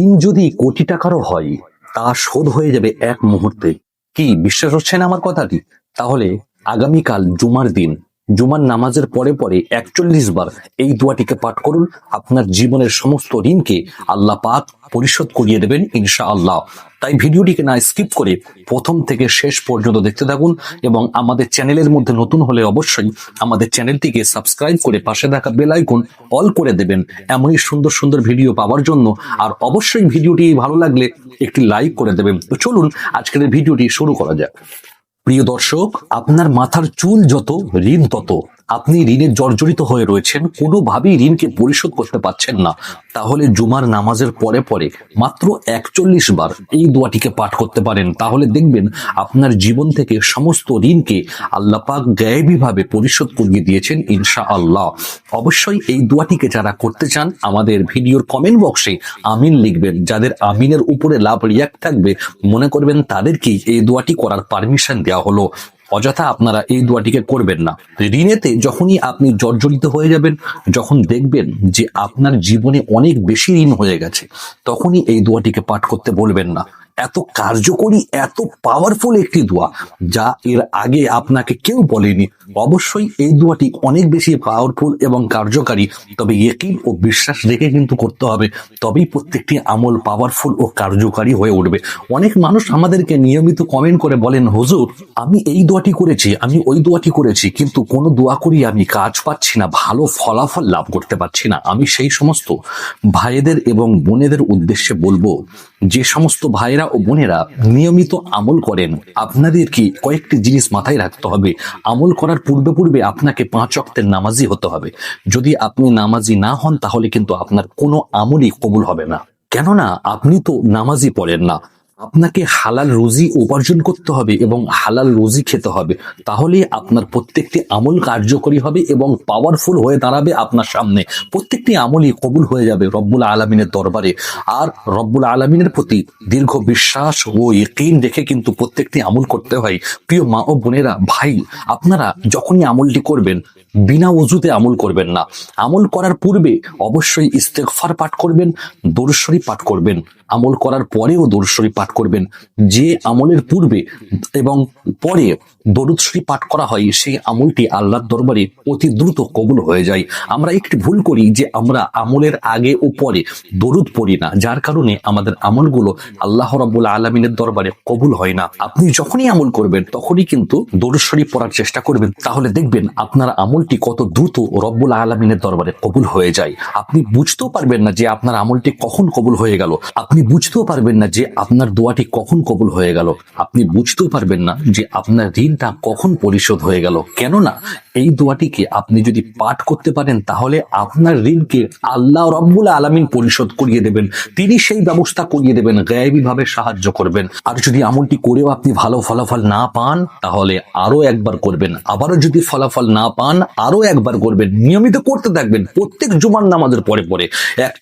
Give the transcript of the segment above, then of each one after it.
ঋণ যদি কোটি টাকারও হয় তা শোধ হয়ে যাবে এক মুহূর্তে। কি বিশ্বাস হচ্ছে না আমার কথাটি? তাহলে আগামীকাল জুমার দিন জুমার নামাজের পরে পরে ৪১ বার এই দোয়াটিকে পাঠ করুন। আপনার জীবনের সমস্ত ঋণকে আল্লাহ পাক পরিশোধ করিয়ে দেবেন ইনশাআল্লাহ। তাই ভিডিওটিকে না স্কিপ করে প্রথম থেকে শেষ পর্যন্ত দেখতে থাকুন এবং আমাদের চ্যানেলের মধ্যে নতুন হলে অবশ্যই আমাদের চ্যানেলটিকে সাবস্ক্রাইব করে পাশে থাকা বেল আইকন অল করে দেবেন এমনই সুন্দর সুন্দর ভিডিও পাওয়ার জন্য। আর অবশ্যই ভিডিওটি ভালো লাগলে একটি লাইক করে দেবেন। তো চলুন আজকের ভিডিওটি শুরু করা যাক। প্রিয় দর্শক, আপনার মাথার চুল যত, ঋণ তত। আপনি ঋণে জর্জরিত হয়ে রয়েছেন, কোনোভাবেই ঋণকে পরিশোধ করতে পারছেন না। তাহলে জুমার নামাজের পরে পরে মাত্র ৪১ বার এই দোয়াটিকে পাঠ করতে পারেন। তাহলে দেখবেন আপনার জীবন থেকে সমস্ত ঋণকে আল্লাহ পাক গায়েবীভাবে পরিশোধ করিয়ে দিয়েছেন ইনশাআল্লাহ। অবশ্যই এই দোয়াটিকে যারা করতে চান আমাদের ভিডিওর কমেন্ট বক্সে আমিন লিখবেন। যাদের আমিনের উপরে লাভ রিয়াক্ট থাকবে মনে করবেন তাদেরকেই এই দোয়াটি করার পারমিশন দেওয়া হলো। অযথা আপনারা এই দোয়াটিকে করবেন না। ঋণেতে যখনই আপনি জর্জরিত হয়ে যাবেন, যখন দেখবেন যে আপনার জীবনে অনেক বেশি ঋণ হয়ে গেছে, তখনই এই দোয়াটিকে পাঠ করতে বলবেন না। এত কার্যকরী, এত পাওয়ারফুল একটি দোয়া যা এর আগে আপনাকে কেউ বলেনি। অবশ্যই এই দোয়াটি অনেক বেশি পাওয়ারফুল এবং কার্যকারী, তবে ইয়াকিন ও বিশ্বাস রেখে কিন্তু করতে হবে, তবেই প্রত্যেকটি আমল পাওয়ারফুল ও কার্যকারী হয়ে উঠবে। অনেক মানুষ আমাদেরকে নিয়মিত কমেন্ট করে বলেন, হুজুর আমি এই দোয়াটি করেছি, আমি ওই দোয়াটি করেছি, কিন্তু কোনো দোয়া করি আমি কাজ পাচ্ছি না, ভালো ফলাফল লাভ করতে পারছি না। আমি সেই সমস্ত ভাইদের এবং বোনেদের উদ্দেশ্যে বলবো, যে সমস্ত ভাইরা ও বোনেরা নিয়মিত আমল করেন, আপনাদেরকে কয়েকটি জিনিস মাথায় রাখতে হবে। আমল করার পূর্বে পূর্বে আপনাকে ৫ ওয়াক্তের নামাজি হতে হবে। যদি আপনি নামাজি না হন তাহলে কিন্তু আপনার কোনো আমলই কবুল হবে না। কেননা আপনি তো নামাজি পড়েন না। আপনাকে হালাল রুজি উপার্জন করতে হবে এবং হালাল রুজি খেতে হবে। তাহলে আপনার প্রত্যেকটি আমল কার্যকরী হবে এবং পাওয়ারফুল হয়ে দাঁড়াবে আপনার সামনে। প্রত্যেকটি আমলই কবুল হয়ে যাবে রব্বুল আলামিনের দরবারে। আর রব্বুল আলামিনের প্রতি দীর্ঘ বিশ্বাস ও ইয়াকিন রেখে কিন্তু প্রত্যেকটি আমল করতে হয়। প্রিয় মা ও বোনেরা, ভাই, আপনারা যখনই আমলটি করবেন বিনা ওযুতে আমল করবেন না। আমল করার পূর্বে অবশ্যই ইস্তেগফার পাঠ করবেন, দরুদ শরীফ পাঠ করবেন। আমল করার পরেও দরুদ শরীফ পাঠ করবেন। যে আমলের পূর্বে এবং পরে দরুদ শরীফ পাঠ করা হয় সেই আমলটি আল্লাহর দরবারে অতি দ্রুত কবুল হয়ে যায়। আমরা একটি ভুল করি যে আমরা আমলের আগে ও পরে দরুদ পড়ি না, যার কারণে আমাদের আমলগুলো আল্লাহ রাব্বুল আলামিনের দরবারে কবুল হয় না। আপনি যখনই আমল করবেন তখনই কিন্তু দরুদ শরীফ পড়ার চেষ্টা করবেন। তাহলে দেখবেন আপনার আমলটি কত দ্রুত রব্বুল আলামিনের দরবারে কবুল হয়ে যায়। আপনি বুঝতেও পারবেন না যে আপনার আমলটি কখন কবুল হয়ে গেল। আপনি বুঝতেও পারবেন না যে আপনার দোয়াটি কখন কবুল হয়ে গেল। আপনি বুঝতেও পারবেন না যে আপনার ঋণটা কখন পরিশোধ হয়ে গেল। কেননা এই দোয়াটিকে আপনি যদি পাঠ করতে পারেন তাহলে আপনার ঋণকে আল্লাহ রাব্বুল আলামিন পরিশোধ করিয়ে দেবেন। তিনি সেই ব্যবস্থা করিয়ে দেবেন, গায়েবী ভাবে সাহায্য করবেন। আর যদি আমলটি করেও আপনি ভালো ফলাফল না পান তাহলে আরো একবার করবেন। আবারও যদি ফলাফল না পান আরো একবার করবেন। নিয়মিত করতে থাকবেন। প্রত্যেক জুমার নামাজের পরে পরে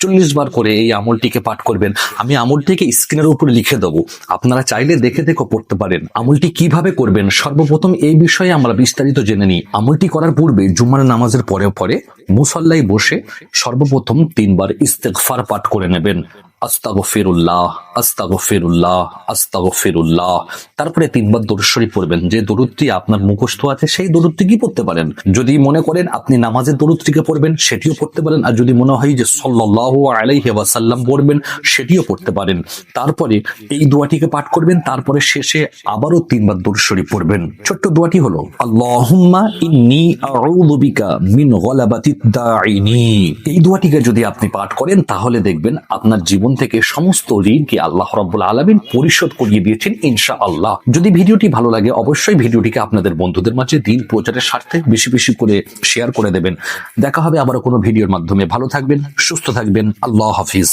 ৪১ বার করে এই আমলটিকে পাঠ করবেন। আমি আমলটিকে স্ক্রিনের উপরে লিখে দেবো, আপনারা চাইলে দেখে দেখে পড়তে পারেন। আমলটি কিভাবে করবেন সর্বপ্রথম এই বিষয়ে আমরা বিস্তারিত জেনে নিই। আমলটি করার পূর্বে জুমার নামাজের পরে পরে মুসল্লায় বসে সর্বপ্রথম ৩ বার ইস্তেগফার পাঠ করে নেবেন। আস্তাগফিরুল্লাহ, আস্তাগফিরুল্লাহ, আস্তাগফিরুল্লাহ। তারপরে ৩ বার দরুদ শরীফ পড়বেন। যে দরুদটি আপনার মুখস্থ আছে সেই দরুদটি কি পড়তে পারেন। যদি মনে করেন আপনি নামাজের দরুদটিকে পড়বেন সেটিও পড়তে পারেন। আর যদি মনে হয় যে সাল্লাল্লাহু আলাইহি ওয়াসাল্লাম পড়বেন সেটিও পড়তে পারেন। তারপরে এই দোয়াটিকে পাঠ করবেন। তারপরে শেষে আবারও ৩ বার দরুদ শরীফ পড়বেন। ছোট্ট দোয়াটি হলো, আল্লাহুম্মা ইন্নী আউযু বিকা মিন গলাবাতিদ দাইনি। এই দোয়াটিকে যদি আপনি পাঠ করেন তাহলে দেখবেন আপনার জীবন থেকে সমস্ত ঋণকে আল্লাহ রাব্বুল আলামিন পরিশোধ করিয়ে দিয়েছেন ইনশাআল্লাহ। যদি ভিডিওটি ভালো লাগে অবশ্যই ভিডিওটিকে আপনাদের বন্ধুদের মাঝে দিন প্রচারের স্বার্থে বেশি বেশি করে শেয়ার করে দেবেন। দেখা হবে আবার কোনো ভিডিওর মাধ্যমে। ভালো থাকবেন, সুস্থ থাকবেন। আল্লাহ হাফিজ।